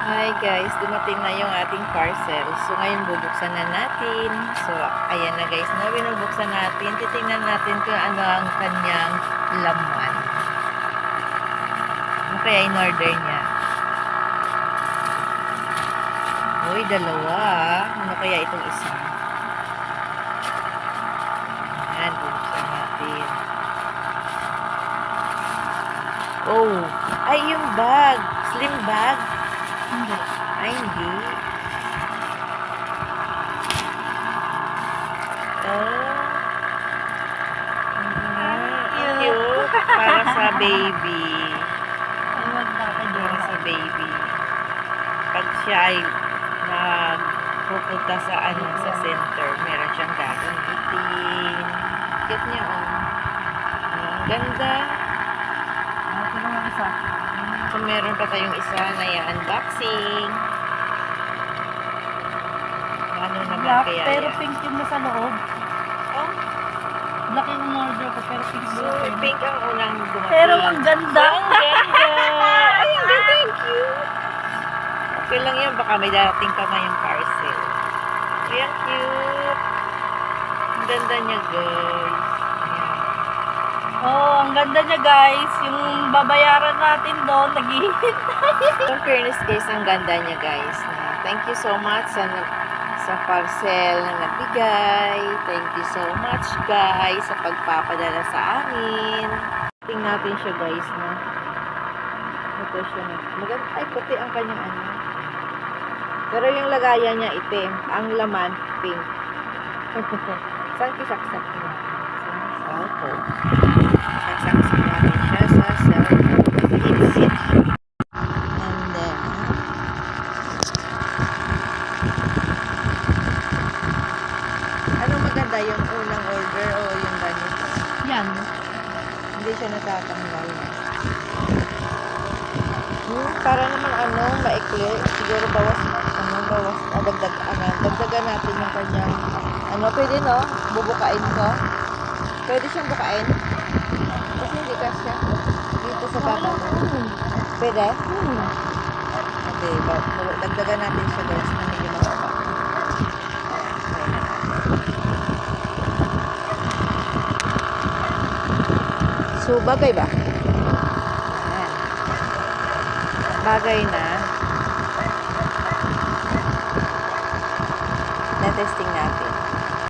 Hi guys, dumating na yung ating parcel. So ngayon bubuksan na natin. So ayan na guys, no, binubuksan natin. Titingnan natin kung ano ang kanyang laman. Ano kaya in order niya? Uy, dalawa. Ano kaya itong isa? Ayan, bubuksan natin. Oh, ay yung bag. Slim bag. Hindi. Ay, hindi. Oh. Ang cute. Para sa baby. Ay, wag na ka Para dyan. sa baby. Pag siya ay pupunta sa sa center, meron siyang gagamitin. Cute niya, oh. Ang ganda. Ito naman isa. So, meron pa tayong isa na i-unboxing. Ano naman Black, kaya pero yan? pink yung nasa loob. Oh, Black yung order ko, pero pink so yung pink. pink ang unang dumating. Pero ang ganda. Ang ganda! Ay, ang ganda, ang cute! Okay lang yan, baka may darating pa ngayong parcel. Ay, ang cute! Ang ganda niya, guys. Ayan. Oh, ang ganda niya guys. Yung babayaran natin doon, naghihintay. In fairness, guys, ang ganda niya, guys. Thank you so much sa parcel na nagbigay. Thank you so much, guys, sa pagpapadala sa amin. Tingnan natin siya, guys, na. Ito siya na. Maganda. Ay, puti ang kanyang ano. Pero yung lagayan niya itim. Ang laman, pink. Saan kisaksak niya? Sa cellphone. Sasaksak natin siya sa cellphone. Hit-sit siya. And then, anong maganda? Yung unang order o yung ganito? Yan. Hindi siya natatanggal. Para naman maikli. Siguro dagdagan natin yung kanyang, pwede no? Bubukain ko. Pwede siyang bukain. Kasi hindi kasya. Dito sa baba mo. Pwede? Okay, dagdagan natin siya guys na medyo mababa. So, bagay ba? Ayan. Bagay na. Na-testing natin.